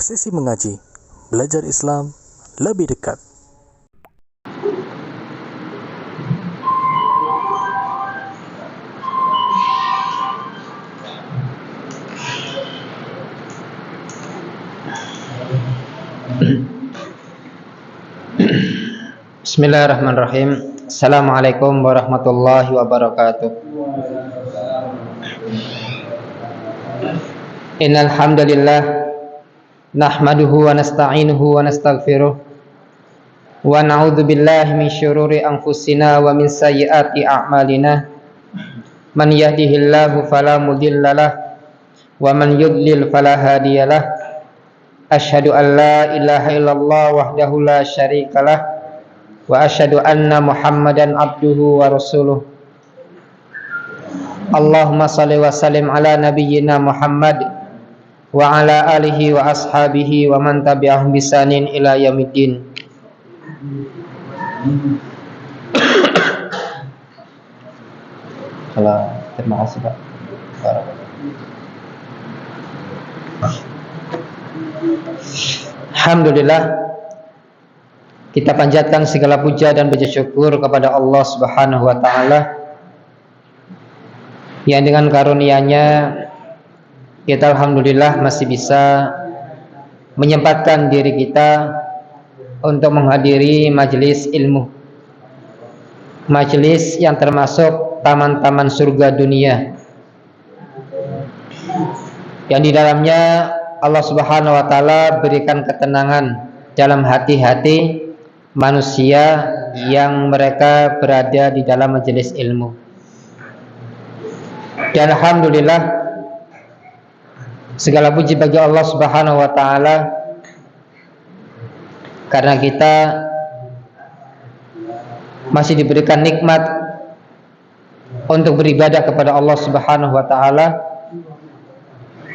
Sesi mengaji, belajar Islam lebih dekat. Bismillahirrahmanirrahim. Assalamualaikum warahmatullahi wabarakatuh. Innal hamdalillah nahmaduhu wa nasta'inuhu wa nastaghfiruh wa na'udzu billahi min syururi anfusina wa min sayyiati a'malina. Man yahdihillahu fala mudhillalah wa man yudlil fala hadiyalah. Asyhadu an la ilaha illallah wahdahu la syarikalah wa asyhadu anna Muhammadan abduhu wa rasuluh. Allahumma shalli wa sallim ala nabiyyina Muhammad wa ala alihi wa ashabihi wa man tabi'ahum bisanin ila yaumiddin. Terima kasih Pak. Alhamdulillah, kita panjatkan segala puja dan puji syukur kepada Allah Subhanahu wa taala yang dengan karunia-Nya kita alhamdulillah masih bisa menyempatkan diri kita untuk menghadiri majelis ilmu, majelis yang termasuk taman-taman surga dunia, yang di dalamnya Allah Subhanahu wa taala berikan ketenangan dalam hati-hati manusia yang mereka berada di dalam majelis ilmu. Dan alhamdulillah, segala puji bagi Allah Subhanahu wa taala karena kita masih diberikan nikmat untuk beribadah kepada Allah Subhanahu wa taala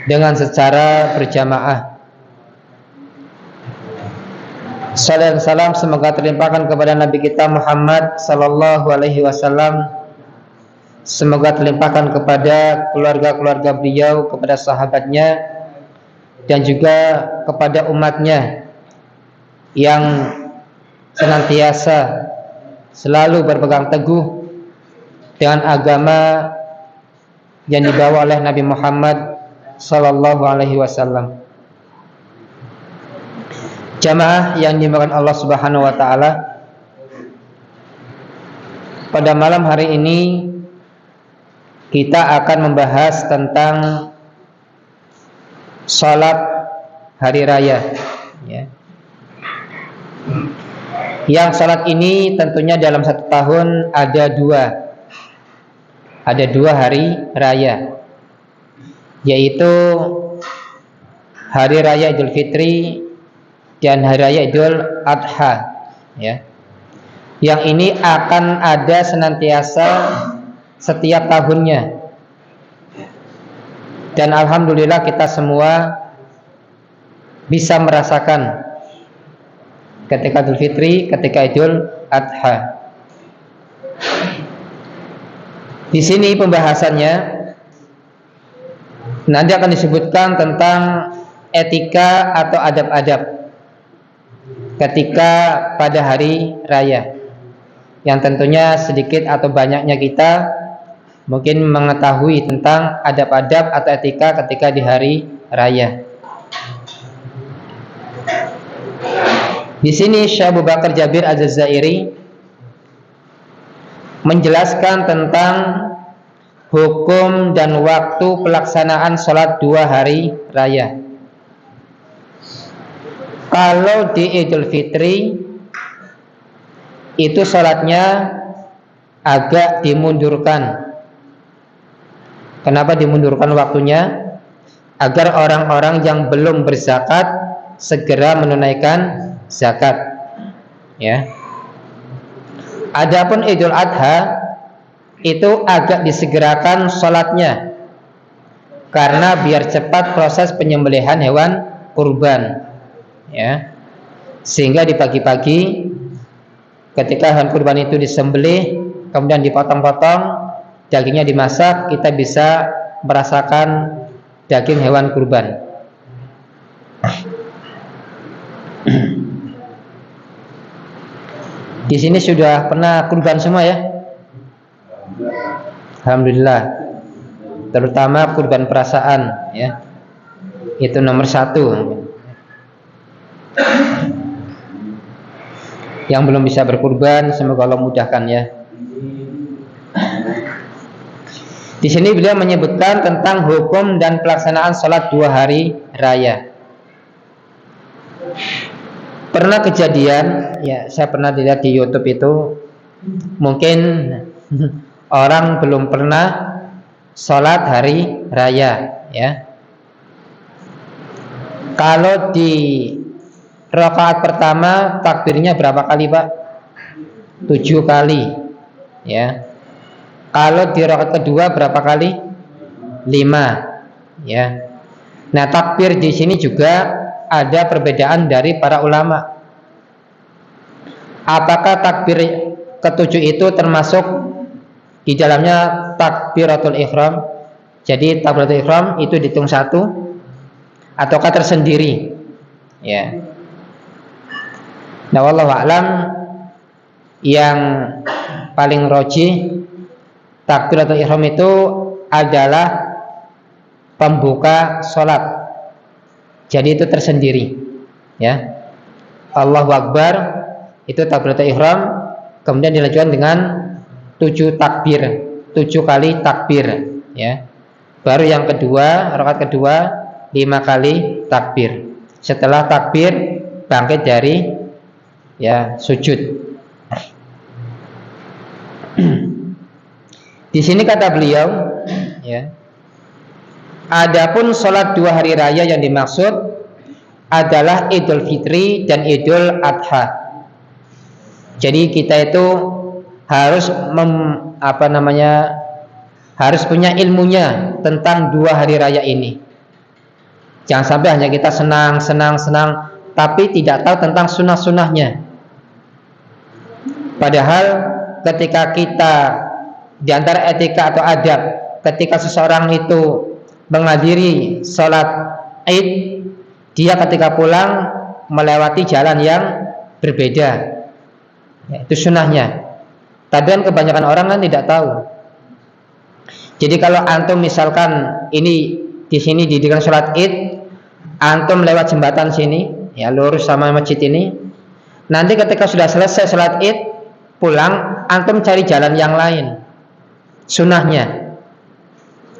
dengan secara berjamaah. Salam salam semoga terlimpahkan kepada Nabi kita Muhammad sallallahu alaihi wasallam. Semoga terlimpahkan kepada keluarga-keluarga beliau, kepada sahabatnya, dan juga kepada umatnya yang senantiasa selalu berpegang teguh dengan agama yang dibawa oleh Nabi Muhammad sallallahu alaihi wasallam. Jamaah yang dimuliakan Allah Subhanahu wa taala, pada malam hari ini kita akan membahas tentang salat hari raya, ya. Yang salat ini tentunya dalam satu tahun ada dua hari raya, yaitu hari raya Idul Fitri dan hari raya Idul Adha, ya. Yang ini akan ada senantiasa setiap tahunnya. Dan alhamdulillah kita semua bisa merasakan ketika Idul Fitri, ketika Idul Adha. Di sini pembahasannya nanti akan disebutkan tentang etika atau adab-adab ketika pada hari raya, yang tentunya sedikit atau banyaknya kita mungkin mengetahui tentang adab-adab atau etika ketika di hari raya. Di sini Syekh Abu Bakar Jabir Az-Zairi menjelaskan tentang hukum dan waktu pelaksanaan sholat dua hari raya. Kalau di Idul Fitri itu sholatnya agak dimundurkan. Kenapa dimundurkan waktunya? Agar orang-orang yang belum berzakat segera menunaikan zakat, ya. Adapun Idul Adha itu agak disegerakan sholatnya karena biar cepat proses penyembelihan hewan kurban, ya. Sehingga di pagi-pagi ketika hewan kurban itu disembelih kemudian dipotong-potong, dagingnya dimasak, kita bisa merasakan daging hewan kurban. Di sini sudah pernah kurban semua ya? Alhamdulillah. Terutama kurban perasaan ya. Itu nomor 1. Yang belum bisa berkurban, semoga Allah mudahkan ya. Di sini beliau menyebutkan tentang hukum dan pelaksanaan sholat 2 hari raya. Pernah kejadian, ya saya pernah lihat di YouTube itu, mungkin orang belum pernah sholat hari raya, ya. Kalau di rakaat pertama takbirnya berapa kali, Pak? 7 kali, ya. Kalau di rakaat kedua berapa kali? 5, ya. Nah, takbir di sini juga ada perbedaan dari para ulama. Apakah takbir ke-7 itu termasuk di dalamnya takbiratul ihram? Jadi takbiratul ihram itu dihitung 1 ataukah tersendiri? Ya. Nah, wallahu a'lam, yang paling rajih takbiratul ihram itu adalah pembuka sholat. Jadi itu tersendiri, ya. Allahu Akbar itu takbiratul ihram, kemudian dilanjutkan dengan 7 takbir, 7 kali takbir, ya. Baru yang kedua, rakaat kedua 5 kali takbir. Setelah takbir bangkit dari ya sujud. Di sini kata beliau, ya, adapun sholat 2 hari raya yang dimaksud adalah Idul Fitri dan Idul Adha. Jadi kita itu harus harus punya ilmunya tentang 2 hari raya ini. Jangan sampai hanya kita senang, tapi tidak tahu tentang sunnah-sunnahnya. Padahal ketika kita di antara etika atau adab, ketika seseorang itu menghadiri sholat Id, dia ketika pulang melewati jalan yang berbeda, itu sunnahnya. Tapi kan kebanyakan orang kan tidak tahu. Jadi kalau antum misalkan ini di sini didirikan sholat Id, antum lewat jembatan sini, ya lurus sama masjid ini. Nanti ketika sudah selesai sholat Id, pulang, antum cari jalan yang lain. Sunnahnya,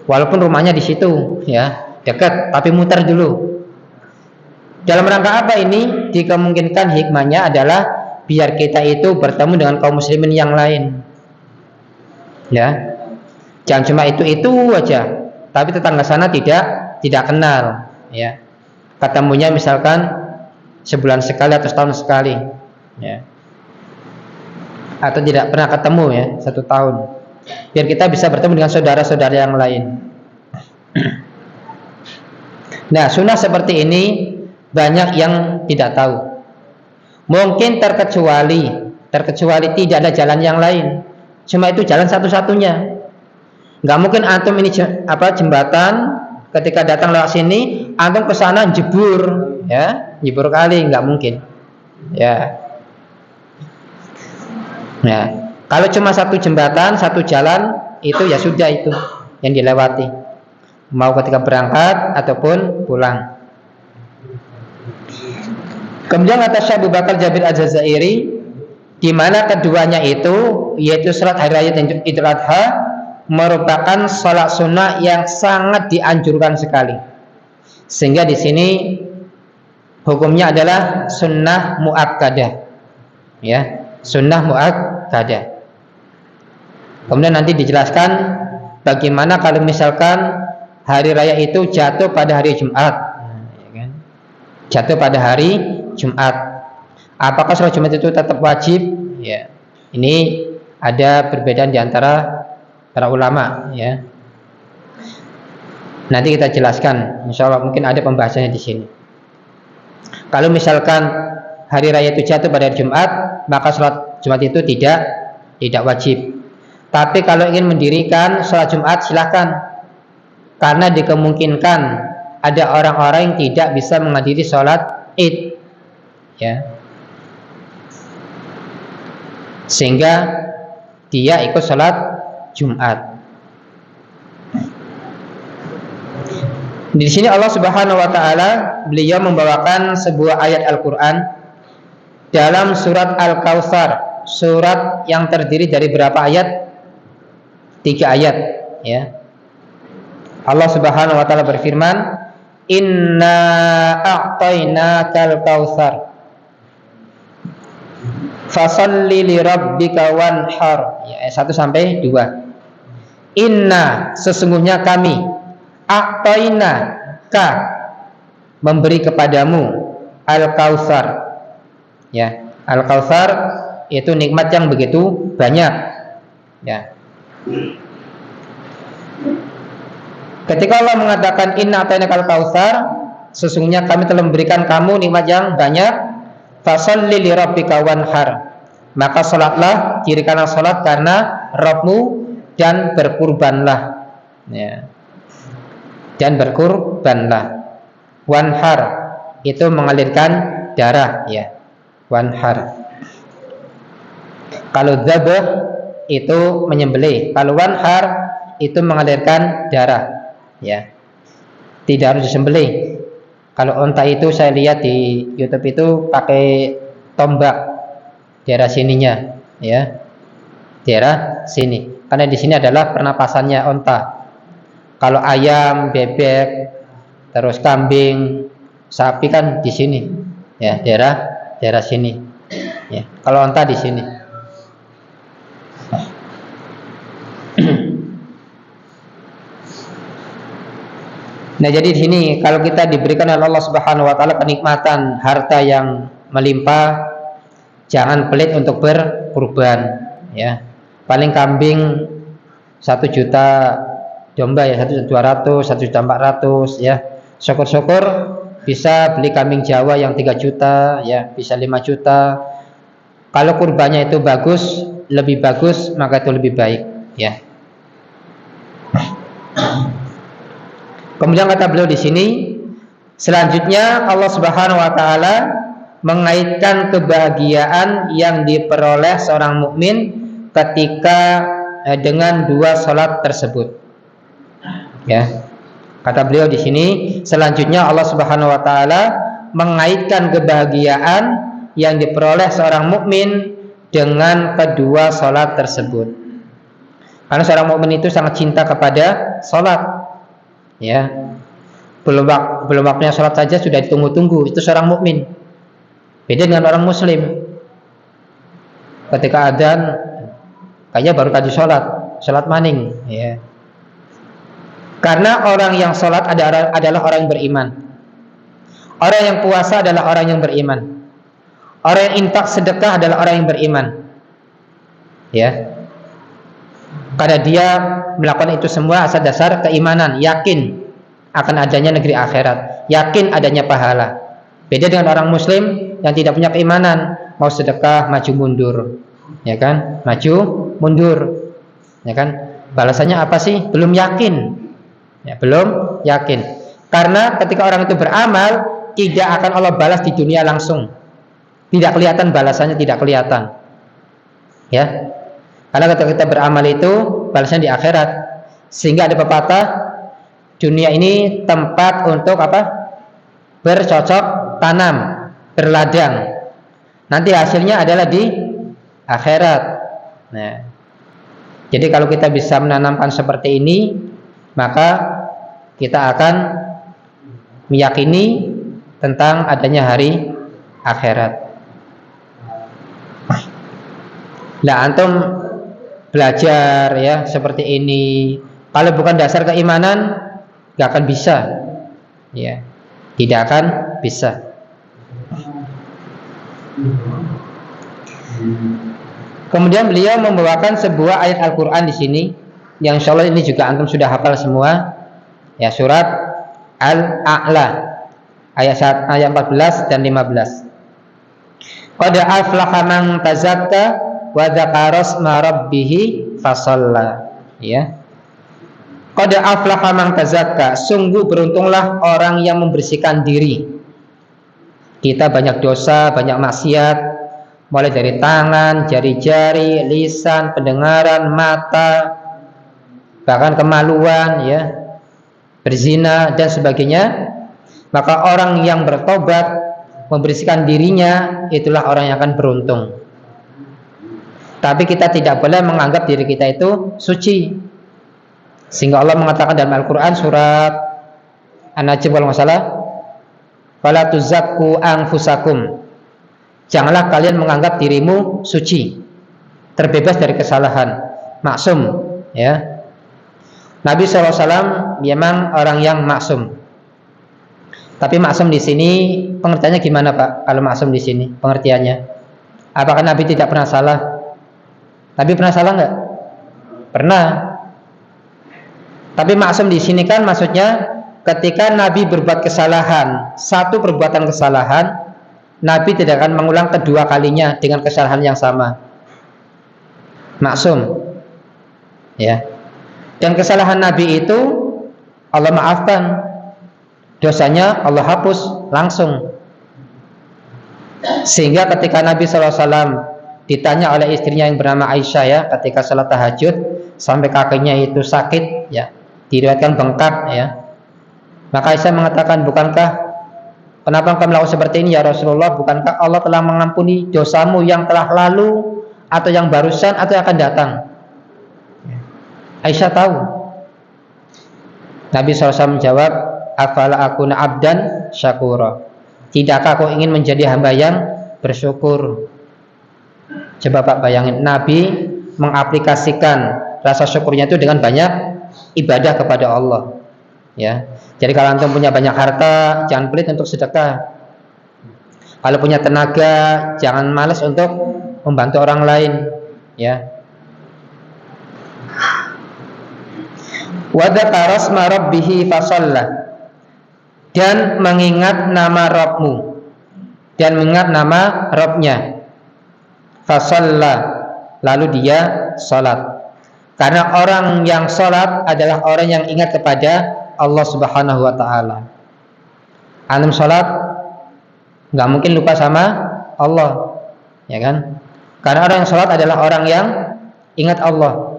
walaupun rumahnya di situ, ya dekat, tapi muter dulu. Dalam rangka apa ini? Dikemungkinkan hikmahnya adalah biar kita itu bertemu dengan kaum muslimin yang lain. Ya, jangan cuma itu aja, tapi tetangga sana tidak kenal. Ya, ketemunya misalkan sebulan sekali atau setahun sekali, ya, atau tidak pernah ketemu ya 1 tahun. Biar kita bisa bertemu dengan saudara-saudara yang lain. Nah, sunnah seperti ini banyak yang tidak tahu. Mungkin terkecuali tidak ada jalan yang lain. Cuma itu jalan satu-satunya. Nggak mungkin antum ini jembatan, ketika datang lewat sini antum ke sana jebur, ya, jebur kali, nggak mungkin. Ya. Nah, kalau cuma 1 jembatan, 1 jalan, itu ya sudah itu yang dilewati. Mau ketika berangkat ataupun pulang. Kemudian kata Syekh Abu Bakar Jabir Al-Jazairi, di mana keduanya itu, yaitu salat hari raya dan Idul Adha, merupakan salat sunnah yang sangat dianjurkan sekali. Sehingga di sini hukumnya adalah sunnah muakkadah, ya, sunnah muakkadah. Kemudian nanti dijelaskan bagaimana kalau misalkan hari raya itu jatuh pada hari Jumat, jatuh pada hari Jumat. Apakah sholat Jumat itu tetap wajib? Ya, ini ada perbedaan di antara para ulama. Ya, nanti kita jelaskan. Insya Allah mungkin ada pembahasannya di sini. Kalau misalkan hari raya itu jatuh pada hari Jumat, maka sholat Jumat itu tidak wajib. Tapi kalau ingin mendirikan sholat Jumat silahkan, karena dikemungkinkan ada orang-orang yang tidak bisa menghadiri sholat Id, ya, sehingga dia ikut sholat Jumat. Di sini Allah Subhanahu wa taala beliau membawakan sebuah ayat Al-Qur'an dalam surat Al-Kautsar, surat yang terdiri dari berapa ayat? 3 ayat, ya. Allah Subhanahu wa taala berfirman, "Inna a'tainakal kautsar fasalli li rabbika wanhar." Ya, ayat 1 sampai 2. Inna, sesungguhnya kami, a'taina ka, memberi kepadamu al-kautsar. Ya, al-kautsar itu nikmat yang begitu banyak. Ya. Ketika Allah mengatakan inna a'taina kal kautsar, sesungguhnya kami telah memberikan kamu nikmat yang banyak, fasalli li rabbika wanhar, maka salatlah, dirikanlah salat karena Rabbmu, dan berkurbanlah, ya. Dan berkurbanlah. Wanhar itu mengalirkan darah, ya. Wanhar. Kalau dzabh itu menyembelih, kalau wanhar itu mengalirkan darah, ya. Tidak harus disembelih. Kalau onta itu saya lihat di YouTube itu pakai tombak daerah sininya, ya. Daerah sini. Karena di sini adalah pernapasannya onta. Kalau ayam, bebek, terus kambing, sapi kan di sini, ya, daerah sini. Ya. Kalau onta di sini. Nah, jadi di sini kalau kita diberikan oleh Allah Subhanahu wa taala kenikmatan harta yang melimpah, jangan pelit untuk berkurban, ya. Paling kambing 1 juta, domba ya 1.200.000, 1.400.000, ya. Syukur-syukur bisa beli kambing Jawa yang 3 juta, ya, bisa 5 juta. Kalau kurbannya itu bagus, lebih bagus, maka itu lebih baik, ya. Kemudian kata beliau di sini, selanjutnya Allah Subhanahu wa taala mengaitkan kebahagiaan yang diperoleh seorang mukmin ketika dengan 2 salat tersebut. Ya. Kata beliau di sini, selanjutnya Allah Subhanahu wa taala mengaitkan kebahagiaan yang diperoleh seorang mukmin dengan kedua salat tersebut. Karena seorang mukmin itu sangat cinta kepada salat. Ya, belum waktunya sholat saja sudah ditunggu-tunggu. Itu seorang mukmin. Beda dengan orang muslim. Ketika adzan, kayaknya baru tadi sholat maning. Ya. Karena orang yang sholat adalah orang yang beriman. Orang yang puasa adalah orang yang beriman. Orang yang infak sedekah adalah orang yang beriman. Ya. Karena dia melakukan itu semua atas dasar keimanan, yakin akan adanya negeri akhirat, yakin adanya pahala. Beda dengan orang muslim yang tidak punya keimanan, mau sedekah maju mundur, ya kan? Maju mundur, ya kan? Balasannya apa sih? Belum yakin, ya, belum yakin. Karena ketika orang itu beramal, tidak akan Allah balas di dunia langsung, tidak kelihatan balasannya, tidak kelihatan, ya. Karena ketika kita beramal itu balasnya di akhirat. Sehingga ada pepatah, dunia ini tempat untuk apa? Bercocok tanam, berladang. Nanti hasilnya adalah di akhirat. Nah, jadi kalau kita bisa menanamkan seperti ini, maka kita akan meyakini tentang adanya hari akhirat. Nah, antum belajar ya seperti ini, kalau bukan dasar keimanan gak akan bisa, ya, tidak akan bisa. Kemudian beliau membawakan sebuah ayat Al-Quran di sini, yang insya Allah ini juga antum sudah hafal semua, ya, surat Al-A'la ayat 14 dan 15. Qad aflaha man tazakka wa dzakara asma rabbih fasalla, ya. Qad aflaha man tazakka, sungguh beruntunglah orang yang membersihkan diri. Kita banyak dosa, banyak maksiat, mulai dari tangan, jari-jari, lisan, pendengaran, mata, bahkan kemaluan, ya, berzina dan sebagainya. Maka orang yang bertobat, membersihkan dirinya, itulah orang yang akan beruntung. Tapi kita tidak boleh menganggap diri kita itu suci. Sehingga Allah mengatakan dalam Al-Quran surat An-Najm kalau nggak salah, fala tuzakku anfusakum, janganlah kalian menganggap dirimu suci, terbebas dari kesalahan, maksum, ya. Nabi SAW memang orang yang maksum. Tapi maksum di sini pengertiannya gimana, Pak? Kalau maksum di sini pengertiannya, apakah Nabi tidak pernah salah? Nabi pernah salah nggak? Pernah. Tapi maksum di sini kan maksudnya ketika Nabi berbuat kesalahan, satu perbuatan kesalahan, Nabi tidak akan mengulang kedua kalinya dengan kesalahan yang sama. Maksum, ya. Dan kesalahan Nabi itu Allah maafkan, dosanya Allah hapus langsung. Sehingga ketika Nabi SAW ditanya oleh istrinya yang bernama Aisyah, ya, ketika salat tahajud sampai kakinya itu sakit, ya, diriwayatkan bengkak, ya, maka Aisyah mengatakan, bukankah, kenapa engkau melakukan seperti ini ya Rasulullah? Bukankah Allah telah mengampuni dosamu yang telah lalu, atau yang barusan, atau yang akan datang? Aisyah tahu. Nabi SAW menjawab, afala akuna abdan syakura, tidakkah aku ingin menjadi hamba yang bersyukur? Coba Pak bayangin, Nabi mengaplikasikan rasa syukurnya itu dengan banyak ibadah kepada Allah, ya. Jadi kalau antum punya banyak harta, jangan pelit untuk sedekah. Kalau punya tenaga, jangan malas untuk membantu orang lain, ya. Wa dzakara asma rabbih fasalla, dan mengingat nama Rabbmu, dan mengingat nama Rabbnya. Fasalla, lalu dia salat. Karena orang yang salat adalah orang yang ingat kepada Allah Subhanahu wa taala. Antum salat nggak mungkin lupa sama Allah, ya kan? Karena orang yang salat adalah orang yang ingat Allah,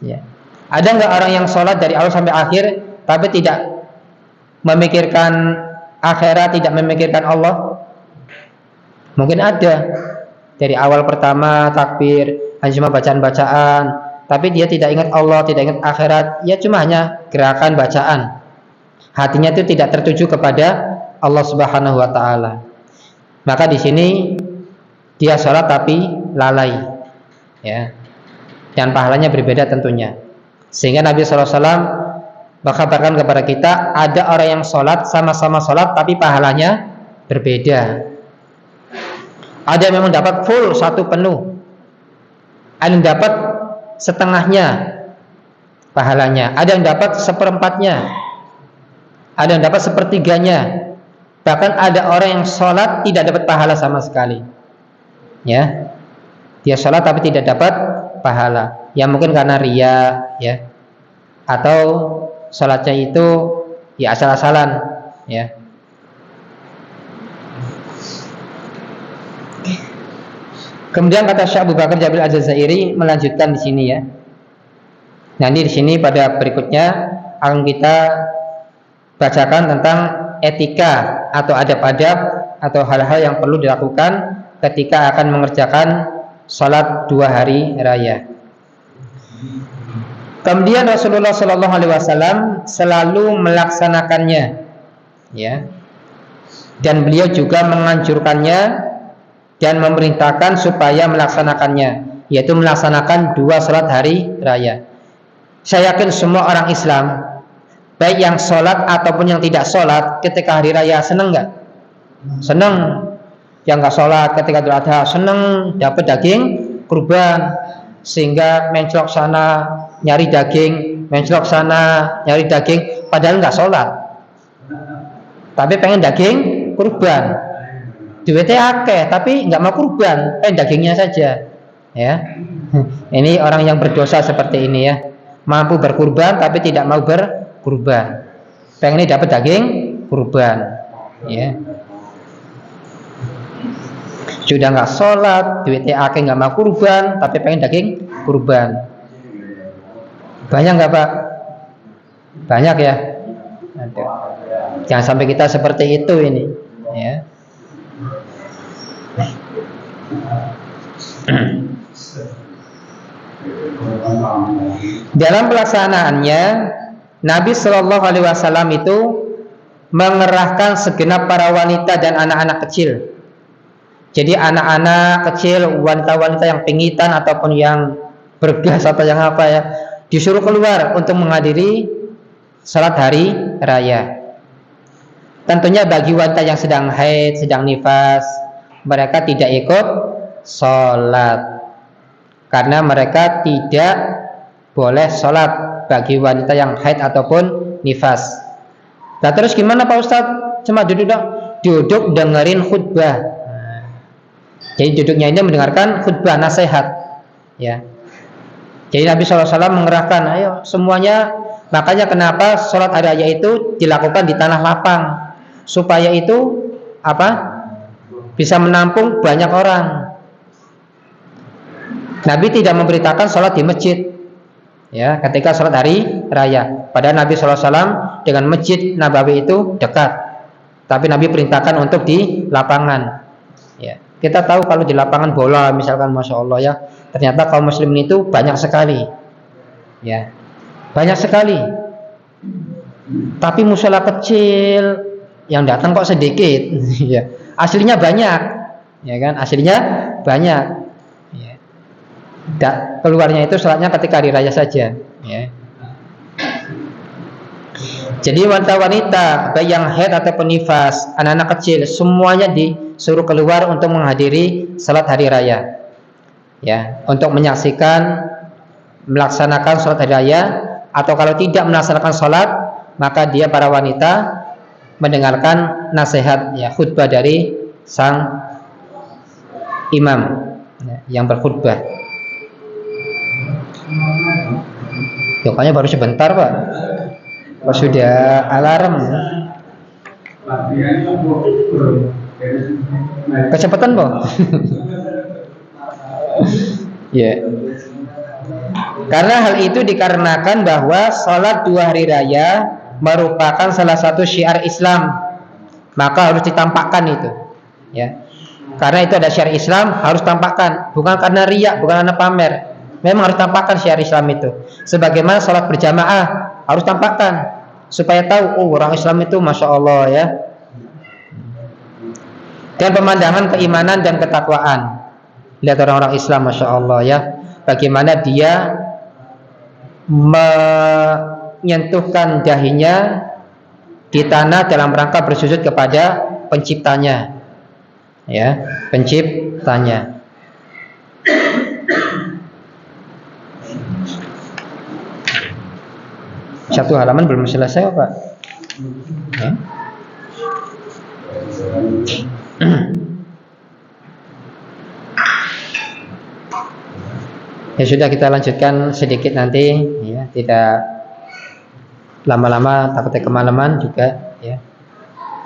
ya. Ada nggak orang yang salat dari awal sampai akhir tapi tidak memikirkan akhirat, tidak memikirkan Allah? Mungkin ada. Dari awal pertama takbir hanya cuma bacaan-bacaan, tapi dia tidak ingat Allah, tidak ingat akhirat, ya cuma hanya gerakan bacaan. Hatinya itu tidak tertuju kepada Allah Subhanahu wa taala. Maka di sini dia sholat tapi lalai, ya. Dan pahalanya berbeda tentunya. Sehingga Nabi SAW mengkabarkan kepada kita, ada orang yang sholat, sama-sama sholat tapi pahalanya berbeda. Ada yang memang dapat full satu penuh, ada yang dapat setengahnya pahalanya, ada yang dapat seperempatnya, ada yang dapat sepertiganya, bahkan ada orang yang sholat tidak dapat pahala sama sekali, ya. Dia sholat tapi tidak dapat pahala, ya mungkin karena riya, ya, atau sholatnya itu ya asal-asalan, ya. Kemudian kata Syekh Abu Bakar Jabil Al-Jazairi melanjutkan di sini, ya. Nanti di sini pada berikutnya akan kita bacakan tentang etika atau adab-adab atau hal-hal yang perlu dilakukan ketika akan mengerjakan sholat 2 hari raya. Kemudian Rasulullah SAW selalu melaksanakannya, ya. Dan beliau juga menganjurkannya dan memerintahkan supaya melaksanakannya, yaitu melaksanakan 2 sholat hari raya. Saya yakin semua orang Islam, baik yang sholat ataupun yang tidak sholat, ketika hari raya senang nggak? Senang. Yang nggak sholat ketika Idul Adha senang dapat daging kurban, sehingga menclok sana nyari daging, menclok sana nyari daging, padahal nggak sholat, tapi pengen daging kurban. Duitnya akeh tapi nggak mau kurban, dagingnya saja, ya. Ini orang yang berdosa seperti ini, ya. mampu berkurban tapi tidak mau berkurban. Pengennya dapat daging kurban, ya. Sudah nggak sholat, duitnya akeh nggak mau kurban, tapi pengen daging kurban. Banyak nggak Pak? Banyak ya. Aduh. Jangan sampai kita seperti itu ini, ya. Dalam pelaksanaannya, Nabi Shallallahu Alaihi Wasallam itu mengerahkan segenap para wanita dan anak-anak kecil. Jadi anak-anak kecil, wanita-wanita yang pingitan ataupun yang bergas atau yang apa ya, disuruh keluar untuk menghadiri salat hari raya. Tentunya bagi wanita yang sedang haid, sedang nifas, mereka tidak ikut salat karena mereka tidak boleh salat bagi wanita yang haid ataupun nifas. Nah, terus gimana Pak Ustadz? Cuma duduk dengerin khutbah. Jadi duduknya ini mendengarkan khutbah nasihat, ya. Jadi Nabi SAW mengerahkan, ayo semuanya. Makanya kenapa sholat hari raya itu dilakukan di tanah lapang, supaya itu apa? Bisa menampung banyak orang. Nabi tidak memberitakan sholat di masjid, ya, ketika sholat hari raya. Padahal Nabi SAW dengan masjid Nabawi itu dekat, tapi Nabi perintahkan untuk di lapangan, ya. Kita tahu kalau di lapangan bola misalkan, masya Allah ya, ternyata kaum muslimin itu banyak sekali, ya, banyak sekali. Tapi musola kecil yang datang kok sedikit, ya. Aslinya banyak, ya kan? Aslinya banyak. Ya. Keluarnya itu sholatnya ketika hari raya saja, ya. Jadi wanita-wanita baik yang haid ataupun nifas, anak-anak kecil, semuanya disuruh keluar untuk menghadiri salat hari raya, ya, untuk menyaksikan, melaksanakan salat hari raya. Atau kalau tidak melaksanakan salat, maka dia para wanita mendengarkan nasihat, ya, khutbah dari sang imam, ya, yang berkhutbah. Pokoknya baru sebentar Pak. Pas sudah alarm, kecepatan Bang. Ya. Karena hal itu dikarenakan bahwa sholat 2 hari raya merupakan salah satu syiar Islam, maka harus ditampakkan itu, ya. Karena itu ada syiar Islam, harus tampakkan, bukan karena riya, bukan karena pamer. Memang harus tampakkan syiar Islam itu. Sebagaimana sholat berjamaah harus tampakkan supaya tahu, oh, orang Islam itu masya Allah, ya. Dan pemandangan keimanan dan ketakwaan. Lihat orang-orang Islam masya Allah, ya, bagaimana dia menyentuhkan dahinya di tanah dalam rangka bersujud kepada penciptanya, ya, penciptanya. Satu halaman belum selesai Pak, ya. Ya sudah, kita lanjutkan sedikit nanti, ya, tidak lama-lama takutnya kemalaman juga, ya.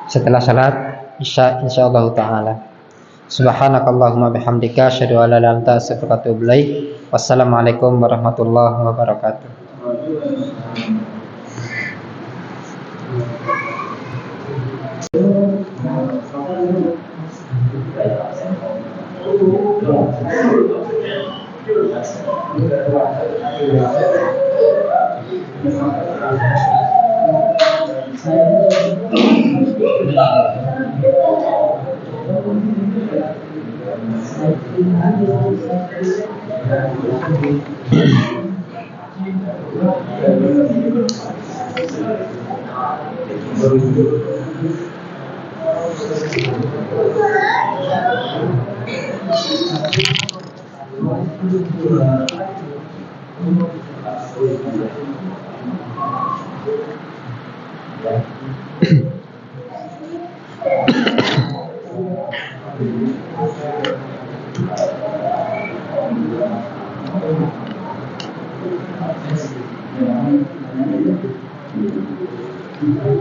Setelah salat Isya insyaallah taala. Subhanakallahumma bihamdika asyhadu an la ilaha illa anta astaghfiruka wa atubu ilaik. Wassalamualaikum warahmatullahi wabarakatuh.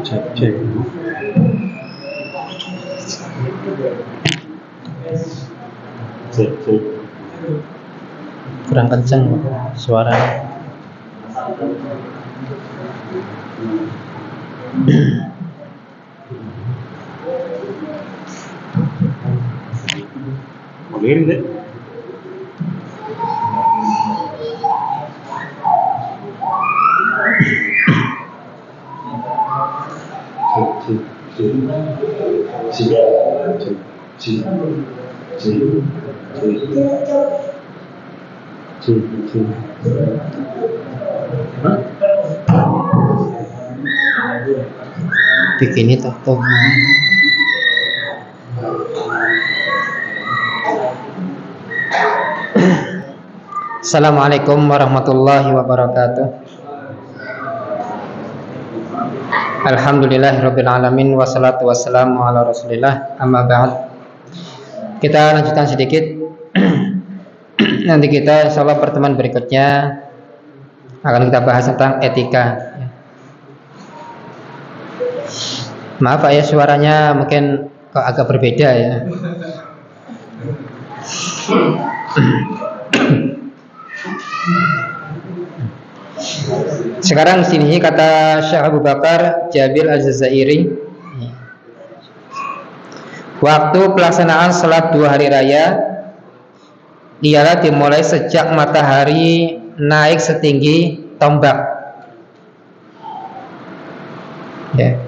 Cek, cek. Cek, cek. Kurang kencang suaranya. Boleh deh. Bikin itu tuh. Assalamualaikum warahmatullahi wabarakatuh. Alhamdulillahirabbil alamin wassalatu wassalamu ala Rasulillah. Amma ba'd. Kita lanjutkan sedikit. Nanti kita insyaallah pertemuan berikutnya akan kita bahas tentang etika. Maaf Pak ya, suaranya mungkin kok agak berbeda ya. Sekarang sini kata Syekh Abu Bakar Jabil Al-Jazairi, waktu pelaksanaan salat 2 hari raya ialah dimulai sejak matahari naik setinggi tombak. Ya.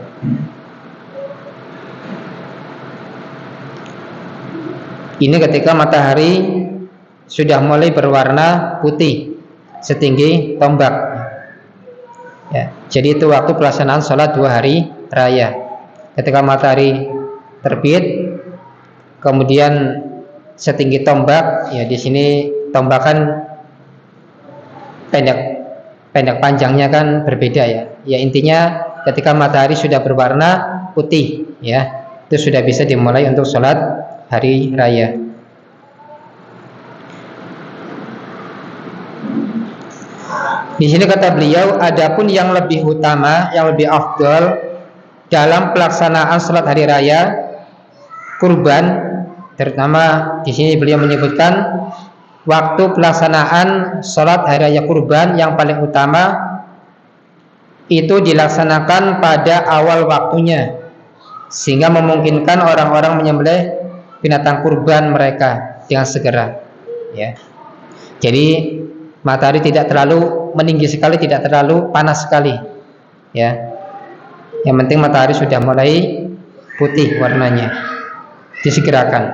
Ini ketika matahari sudah mulai berwarna putih setinggi tombak. Ya, jadi itu waktu pelaksanaan sholat 2 hari raya. Ketika matahari terbit, kemudian setinggi tombak. Ya, di sini tombak kan pendek panjangnya kan berbeda ya. Ya intinya ketika matahari sudah berwarna putih, ya itu sudah bisa dimulai untuk sholat hari raya. Di sini kata beliau, adapun yang lebih utama, yang lebih afdal dalam pelaksanaan salat hari raya kurban, terutama di sini beliau menyebutkan waktu pelaksanaan salat hari raya kurban yang paling utama itu dilaksanakan pada awal waktunya, sehingga memungkinkan orang-orang menyembelih binatang kurban mereka dengan segera. Ya, jadi matahari tidak terlalu meninggi sekali, tidak terlalu panas sekali. Ya, yang penting matahari sudah mulai putih warnanya, disegerakan.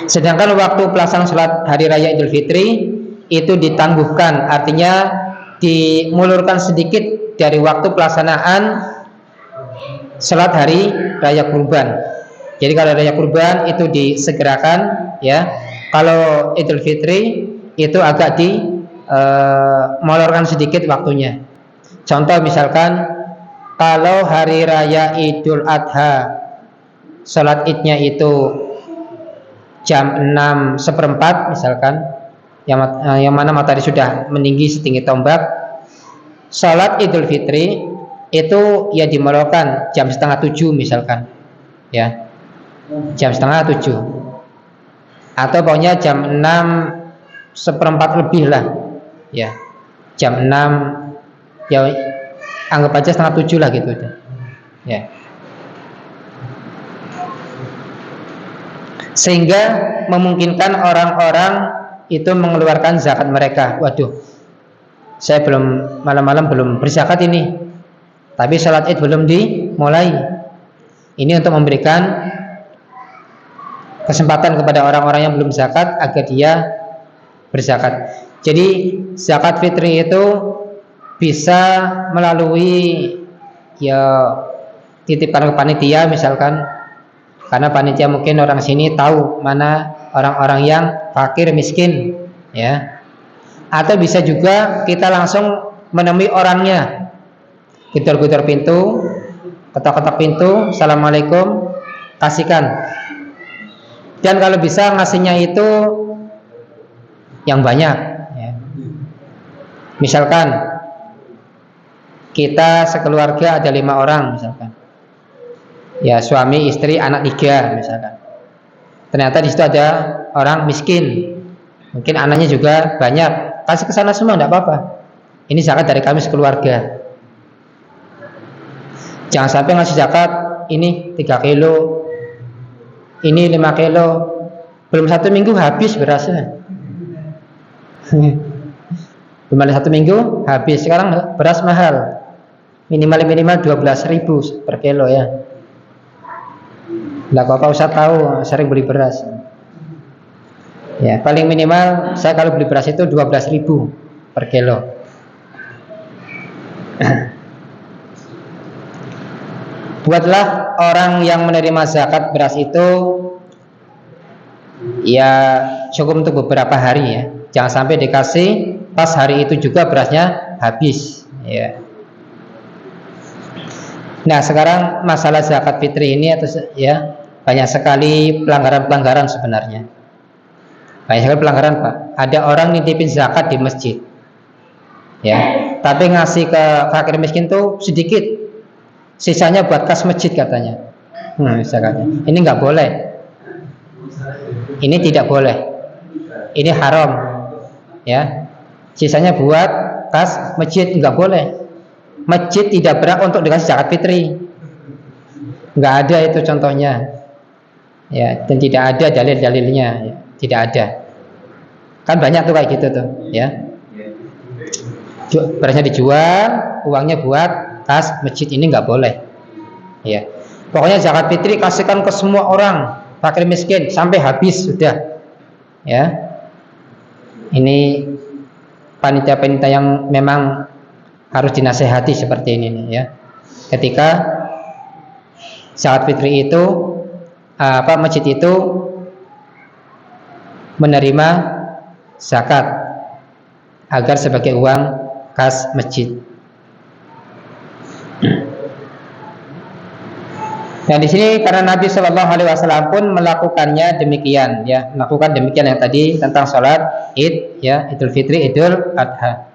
Sedangkan waktu pelaksanaan salat hari raya Idul Fitri itu ditangguhkan, artinya dimulurkan sedikit dari waktu pelaksanaan salat hari raya kurban. Jadi kalau raya kurban itu disegerakan, ya. Kalau Idul Fitri itu agak molorkan sedikit waktunya. Contoh misalkan kalau hari raya Idul Adha salat idnya itu jam 6:15 misalkan, yang mana matahari sudah meninggi setinggi tombak, salat Idul Fitri itu ya dimolorkan jam 6:30 misalkan, ya jam 6:30 atau pokoknya jam 6:15 lebih lah, ya jam 6, ya anggap aja 6:30 lah gitu, ya. Sehingga memungkinkan orang-orang itu mengeluarkan zakat mereka. Waduh, saya malam-malam belum berzakat ini, tapi salat id belum dimulai. Ini untuk memberikan kesempatan kepada orang-orang yang belum zakat agar dia berzakat. Jadi zakat fitri itu bisa melalui ya titipkan ke panitia misalkan, karena panitia mungkin orang sini tahu mana orang-orang yang fakir miskin, ya. Atau bisa juga kita langsung menemui orangnya, gedor-gedor pintu, ketok-ketok pintu, assalamualaikum, kasihkan. Dan kalau bisa ngasihnya itu yang banyak, ya. Misalkan kita sekeluarga ada 5 orang misalkan, ya suami, istri, anak 3 misalkan. Ternyata di situ ada orang miskin, mungkin anaknya juga banyak, kasih ke sana semua, tidak apa-apa. Ini zakat dari kami sekeluarga. Jangan sampai ngasih zakat ini 3 kilo, ini 5 kilo, belum 1 minggu habis berasnya. Belum ada 1 minggu habis. Sekarang beras mahal, minimal 12.000 per kilo ya. Lah Bapak Ustaz tahu sering beli beras. Ya, paling minimal saya kalau beli beras itu 12.000 per kilo. Buatlah orang yang menerima zakat beras itu ya cukup untuk beberapa hari ya. Jangan sampai dikasih pas hari itu juga berasnya habis ya. Nah, sekarang masalah zakat fitri ini atau ya banyak sekali pelanggaran-pelanggaran sebenarnya. Banyak sekali pelanggaran, Pak. Ada orang nitipin zakat di masjid. Ya, tapi ngasih ke fakir miskin tuh sedikit. Sisanya buat kas masjid katanya. Zakatnya. Ini nggak boleh. Ini tidak boleh. Ini haram. Ya. Sisanya buat kas masjid, nggak boleh. Masjid tidak berhak untuk dikasih zakat fitri. Nggak ada itu contohnya. Ya, dan tidak ada dalil-dalilnya, ya. Tidak ada. Kan banyak tuh kayak gitu tuh, ya. Berasnya dijual, uangnya buat kas masjid, ini nggak boleh. Ya. Pokoknya zakat fitri kasihkan ke semua orang, fakir miskin sampai habis sudah. Ya. Ini panitia-panitia yang memang harus dinasehati seperti ini nih, ya. Ketika zakat fitri itu masjid itu menerima zakat agar sebagai uang kas masjid. Nah, di sini karena Nabi Shallallahu Alaihi Wasallam pun melakukannya demikian, ya, melakukan demikian yang tadi tentang sholat Id, ya, Idul Fitri, Idul Adha.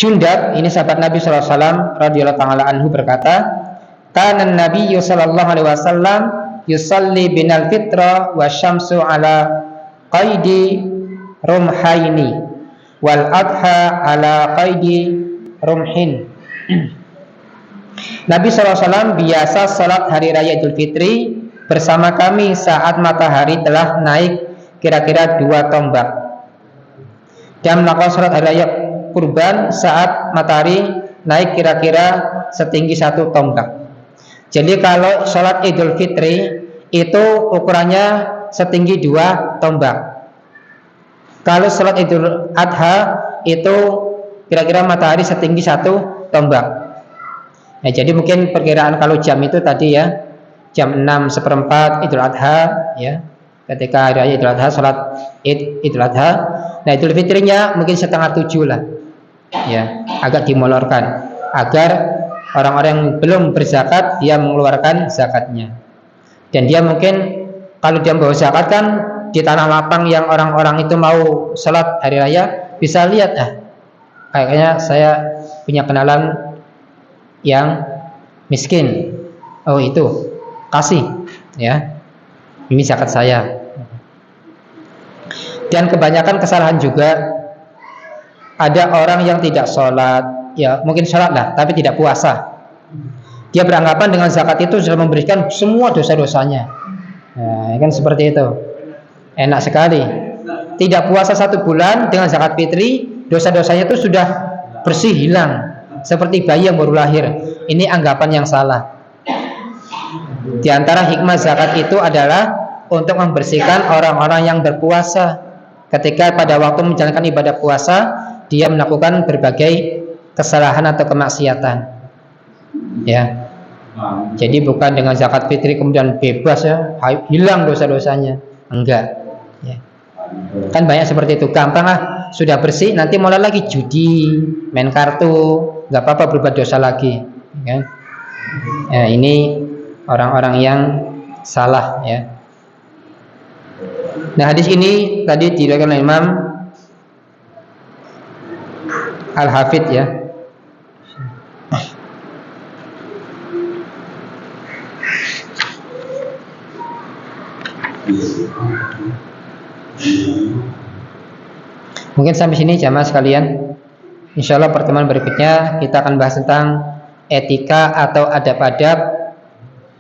Jundab, ini sahabat Nabi Shallallahu Alaihi Wasallam radhiyallahu taala anhu berkata, "Kana Nabi Shallallahu Alaihi Wasallam yusalli binal fitra wa syamsu ala qaidi rumhaini wal adha ala qaidi rumhin." Nabi SAW biasa salat hari raya Idul Fitri bersama kami saat matahari telah naik kira-kira 2 tombak, dan melakukan salat hari raya kurban saat matahari naik kira-kira setinggi 1 tombak. Jadi kalau salat Idul Fitri itu ukurannya setinggi 2 tombak. Kalau salat Idul Adha itu kira-kira matahari setinggi 1 tombak. Nah, jadi mungkin perkiraan kalau jam itu tadi ya, jam 6:04 Idul Adha, ya, ketika hari raya Idul Adha, salat Idul Adha. Nah, Idul Fitrinya mungkin 6:30 lah, ya, agak dimolorkan agar orang-orang yang belum berzakat dia mengeluarkan zakatnya. Dan dia mungkin kalau dia membawa zakat kan di tanah lapang yang orang-orang itu mau salat hari raya, bisa lihat, kayaknya saya punya kenalan yang miskin, oh itu kasih, ya, ini zakat saya. Dan kebanyakan kesalahan juga, ada orang yang tidak sholat, ya mungkin sholat lah tapi tidak puasa. Dia beranggapan dengan zakat itu sudah memberikan semua dosa-dosanya. Nah, kan seperti itu, enak sekali. Tidak puasa 1 bulan dengan zakat fitri, dosa-dosanya itu sudah bersih, hilang, seperti bayi yang baru lahir. Ini anggapan yang salah. Di antara hikmah zakat itu adalah untuk membersihkan orang-orang yang berpuasa. Ketika pada waktu menjalankan ibadah puasa, dia melakukan berbagai kesalahan atau kemaksiatan, ya. Jadi bukan dengan zakat fitri kemudian bebas, ya, hilang dosa-dosanya, enggak, ya. Kan banyak seperti itu, gampang sudah bersih, nanti mulai lagi judi, main kartu, nggak apa-apa, berbuat dosa lagi, ya. Ya, ini orang-orang yang salah, ya. Nah, hadis ini tadi diriwayatkan oleh Imam Al-Hafidh, ya, Mungkin sampai sini jamaah sekalian. Insya Allah pertemuan berikutnya kita akan bahas tentang etika atau adab-adab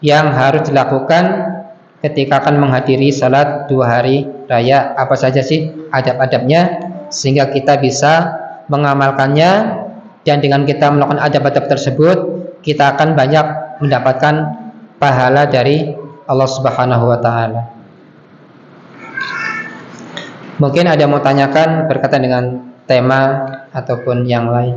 yang harus dilakukan ketika akan menghadiri salat 2 hari raya. Apa saja sih adab-adabnya sehingga kita bisa mengamalkannya, dan dengan kita melakukan adab-adab tersebut kita akan banyak mendapatkan pahala dari Allah Subhanahu wa taala. Mungkin ada yang mau tanyakan berkaitan dengan tema ataupun yang lain.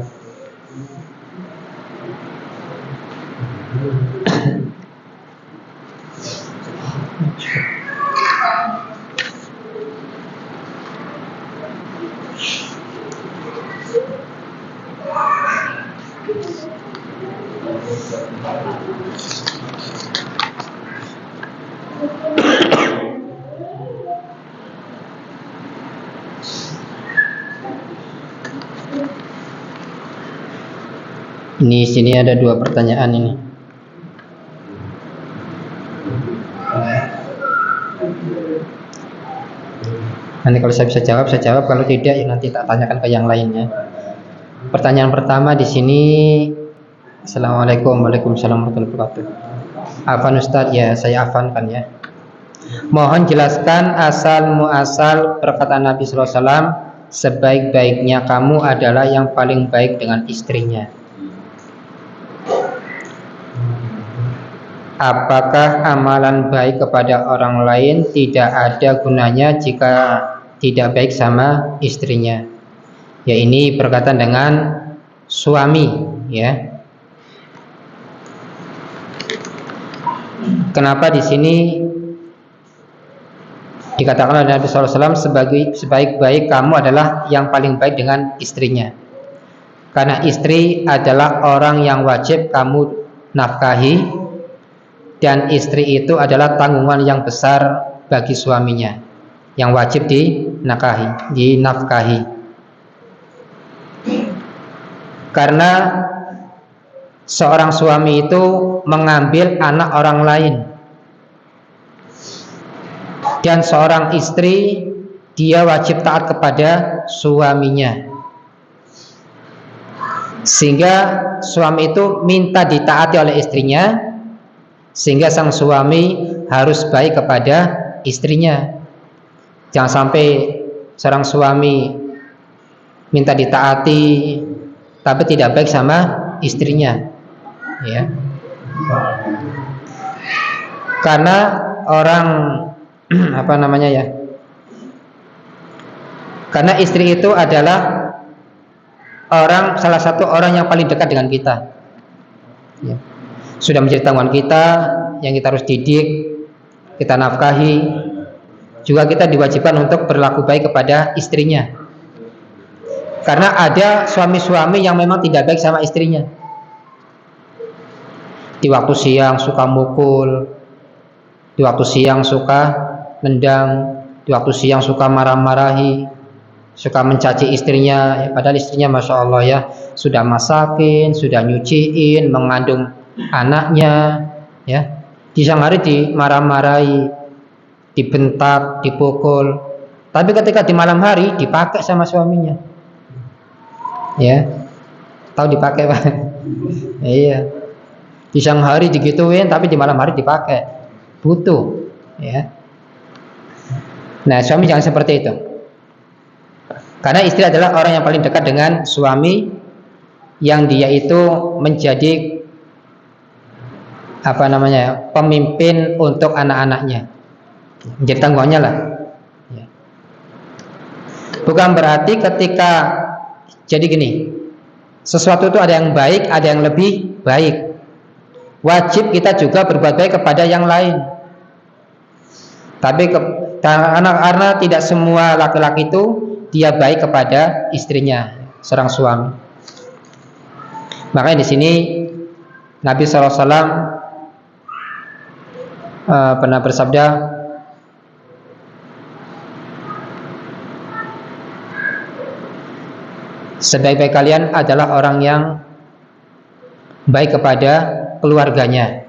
Ini sini ada 2 pertanyaan ini. Nanti kalau saya bisa jawab, saya jawab. Kalau tidak, ya nanti tak tanyakan ke yang lainnya. Pertanyaan pertama di sini. Assalamualaikum. Waalaikumsalam warahmatullahi wabarakatuh. Afan Ustadz, ya saya Afan kan ya. Mohon jelaskan asal muasal perkataan Nabi SAW, sebaik-baiknya kamu adalah yang paling baik dengan istrinya. Apakah amalan baik kepada orang lain tidak ada gunanya jika tidak baik sama istrinya? Ya, ini berkaitan dengan suami, ya. Kenapa di sini dikatakan oleh Nabi SAW sebaik-baik kamu adalah yang paling baik dengan istrinya? Karena istri adalah orang yang wajib kamu nafkahi, dan istri itu adalah tanggungan yang besar bagi suaminya yang wajib dinafkahi. Karena seorang suami itu mengambil anak orang lain, dan seorang istri dia wajib taat kepada suaminya, sehingga suami itu minta ditaati oleh istrinya, sehingga sang suami harus baik kepada istrinya. Jangan sampai seorang suami minta ditaati tapi tidak baik sama istrinya, ya. Karena orang karena istri itu adalah salah satu orang yang paling dekat dengan kita, ya. Sudah menjadi tanggungan kita yang kita harus didik, kita nafkahi. Juga kita diwajibkan untuk berlaku baik kepada istrinya. Karena ada suami-suami yang memang tidak baik sama istrinya. Di waktu siang suka mukul, di waktu siang suka nendang, di waktu siang suka marah-marahi, suka mencaci istrinya. Padahal istrinya Masya Allah ya, sudah masakin, sudah nyuciin, mengandung anaknya, ya. Di siang hari dimarah-marahi, dibentak, dipukul. Tapi ketika di malam hari dipakai sama suaminya, ya. Tahu dipakai Pak? Iya. Di siang hari digituin, tapi di malam hari dipakai. Butuh, ya. Nah, suami jangan seperti itu. Karena istri adalah orang yang paling dekat dengan suami, yang dia itu menjadi pemimpin untuk anak-anaknya, menjadi tanggungannya lah, ya. Bukan berarti ketika jadi gini, sesuatu itu ada yang baik, ada yang lebih baik. Wajib kita juga berbuat baik kepada yang lain. Tapi karena tidak semua laki-laki itu dia baik kepada istrinya, seorang suami. Makanya di sini Nabi SAW pernah bersabda, sebaik-baik kalian adalah orang yang baik kepada keluarganya.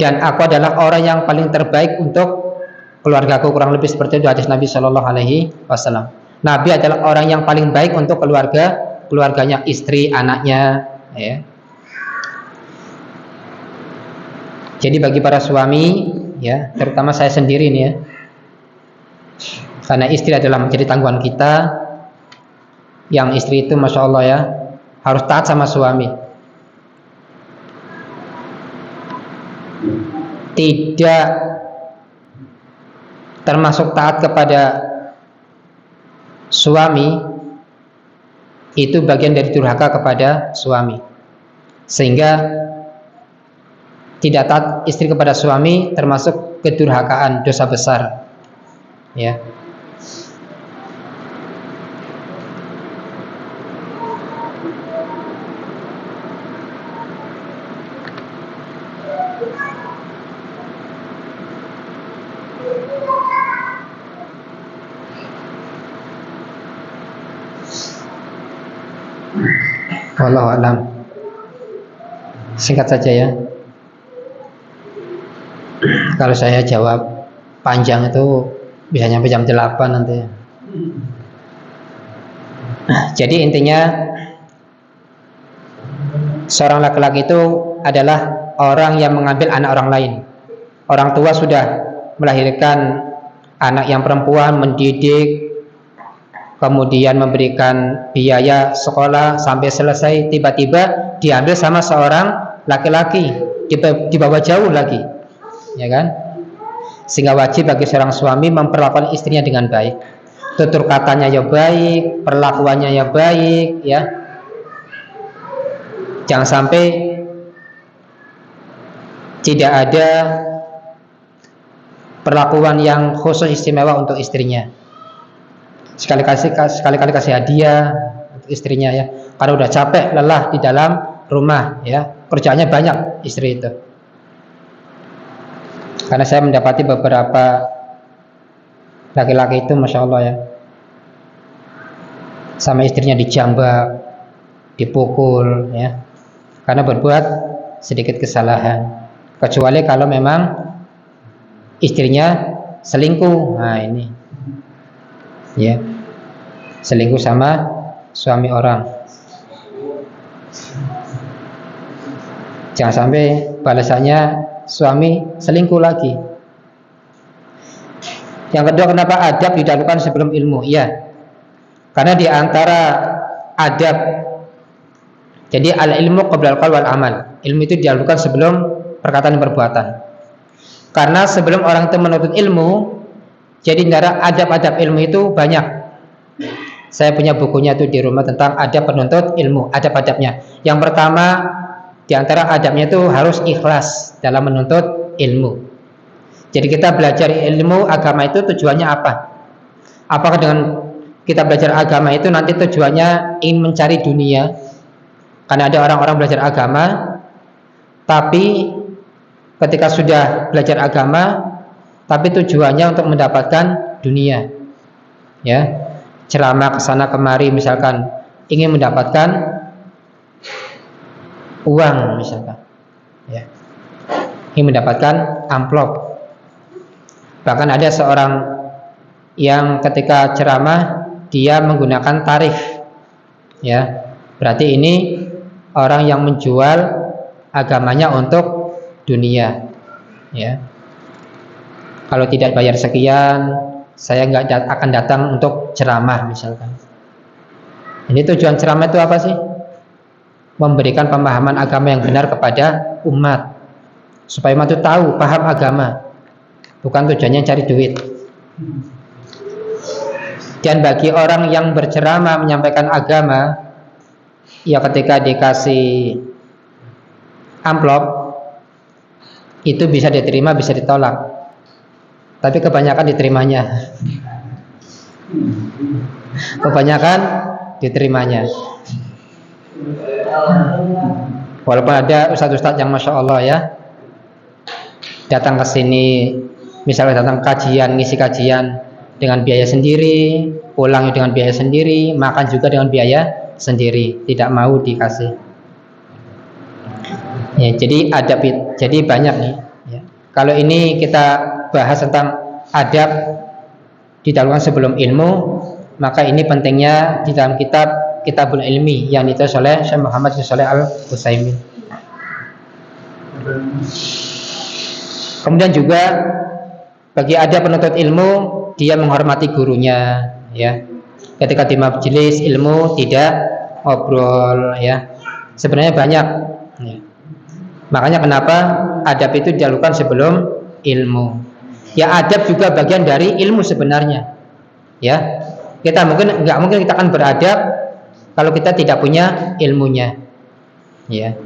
dan aku adalah orang yang paling terbaik untuk keluargaku, kurang lebih seperti itu hadis Nabi Shallallahu Alaihi Wasallam. Nabi adalah orang yang paling baik untuk keluarganya, istri, anaknya, ya. Jadi bagi para suami, ya, terutama saya sendiri nih ya, karena istri adalah menjadi tanggungan kita. Yang istri itu masya Allah ya, harus taat sama suami. Tidak termasuk taat kepada suami itu bagian dari durhaka kepada suami, sehingga tidak taat istri kepada suami termasuk kedurhakaan, dosa besar, ya. Wallahu a'lam. Singkat saja ya. Kalau saya jawab panjang itu bisa nyampe jam 8 nanti. Jadi intinya seorang laki-laki itu adalah orang yang mengambil anak orang lain. Orang tua sudah melahirkan anak yang perempuan, mendidik, kemudian memberikan biaya sekolah sampai selesai, tiba-tiba diambil sama seorang laki-laki, dibawa jauh lagi, ya kan? Sehingga wajib bagi seorang suami memperlakukan istrinya dengan baik, tutur katanya ya baik, perlakuannya ya baik, ya. Jangan sampai tidak ada perlakuan yang khusus istimewa untuk istrinya. Sekali-kali kasih hadiah untuk istrinya ya, karena udah capek lelah di dalam rumah ya, kerjaannya banyak istri itu. Karena saya mendapati beberapa laki-laki itu masya Allah ya, sama istrinya dijambak, dipukul ya, karena berbuat sedikit kesalahan. Kecuali kalau memang istrinya selingkuh, nah ini ya, selingkuh sama suami orang. Jangan sampai balasannya suami selingkuh lagi. Yang kedua, kenapa adab didahulukan sebelum ilmu? Iya, karena di antara adab, jadi al ilmu qabla al qaul wal amal, ilmu itu didahulukan sebelum perkataan dan perbuatan. Karena sebelum orang itu menuntut ilmu, jadi antara adab-adab ilmu itu banyak. Saya punya bukunya itu di rumah tentang adab penuntut ilmu, adab-adabnya. Yang pertama, di antara adabnya itu harus ikhlas dalam menuntut ilmu. Jadi kita belajar ilmu agama itu tujuannya apa? Apakah dengan kita belajar agama itu nanti tujuannya ingin mencari dunia? Karena ada orang-orang belajar agama, tapi ketika sudah belajar agama, tapi tujuannya untuk mendapatkan dunia, ya, ceramah kesana kemari, misalkan ingin mendapatkan uang, misalkan, ya, ingin mendapatkan amplop. Bahkan ada seorang yang ketika ceramah dia menggunakan tarif, ya, berarti ini orang yang menjual agamanya untuk dunia, ya. Kalau tidak bayar sekian, saya nggak akan datang untuk ceramah, misalkan. Ini tujuan ceramah itu apa sih? Memberikan pemahaman agama yang benar kepada umat, supaya umat itu tahu, paham agama. Bukan tujuannya cari duit. Dan bagi orang yang berceramah menyampaikan agama, ya ketika dikasih amplop, itu bisa diterima, bisa ditolak. Tapi kebanyakan diterimanya. Kebanyakan diterimanya. Walaupun ada ustadz-ustadz yang masya Allah ya, datang ke sini, misalnya datang kajian, ngisi kajian dengan biaya sendiri, pulang dengan biaya sendiri, makan juga dengan biaya sendiri, tidak mau dikasih. Ya, jadi adab, jadi banyak nih, Kalau ini kita bahas tentang adab didahulukan sebelum ilmu, maka ini pentingnya di dalam Kitabul Ilmi yang ditulis oleh Syekh Muhammad bin Shalih Al-Utsaimin. Kemudian juga bagi ada penuntut ilmu, dia menghormati gurunya, ya. Ketika di majelis ilmu tidak ngobrol, ya. Sebenarnya banyak, ya. Makanya kenapa adab itu didahulukan sebelum ilmu. Ya, adab juga bagian dari ilmu sebenarnya, ya. Nggak mungkin kita akan beradab kalau kita tidak punya ilmunya, ya.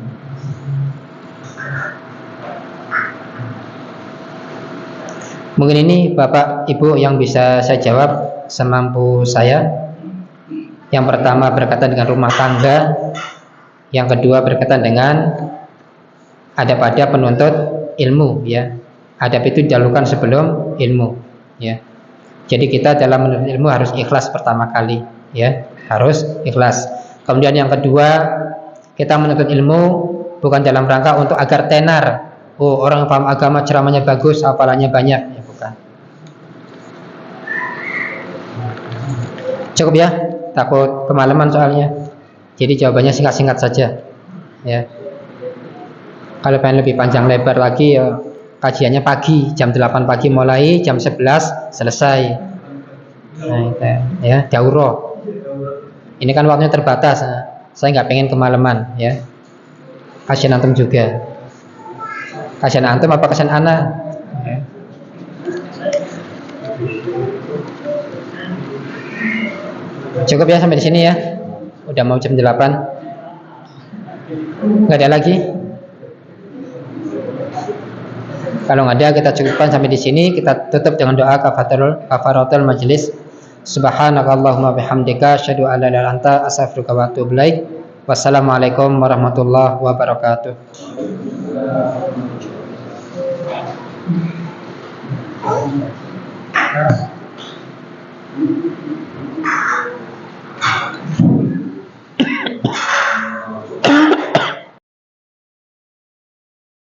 Mungkin ini Bapak Ibu yang bisa saya jawab semampu saya. Yang pertama berkaitan dengan rumah tangga, yang kedua berkaitan dengan adab-adab penuntut ilmu, ya. Adab itu didahulukan sebelum ilmu, ya. Jadi kita dalam menuntut ilmu harus ikhlas pertama kali, ya, harus ikhlas. Kemudian yang kedua, kita menuntut ilmu bukan dalam rangka untuk agar tenar. Oh, orang paham agama ceramahnya bagus, hafalannya banyak, ya, bukan. Cukup ya, takut kemalaman soalnya. Jadi jawabannya singkat-singkat saja, ya. Kalau pengen lebih panjang lebar lagi, ya, kajiannya pagi, jam 8 pagi mulai, jam 11 selesai. Nah, ya, daurah. Ini kan waktunya terbatas. Saya nggak pengen kemalaman, ya. Kasihan antum juga. Kasihan antum apa kasihan anak? Ya. Cukup ya sampai di sini, ya. Udah mau jam 8. Nggak ada lagi? Kalau nggak ada, kita cukupkan sampai di sini. Kita tutup dengan doa kafaratul majelis. Subhanakallahumma bihamdika asyhadu an la ilaha illa anta astaghfiruka wa atubu ilaik. Wassalamualaikum warahmatullahi wabarakatuh.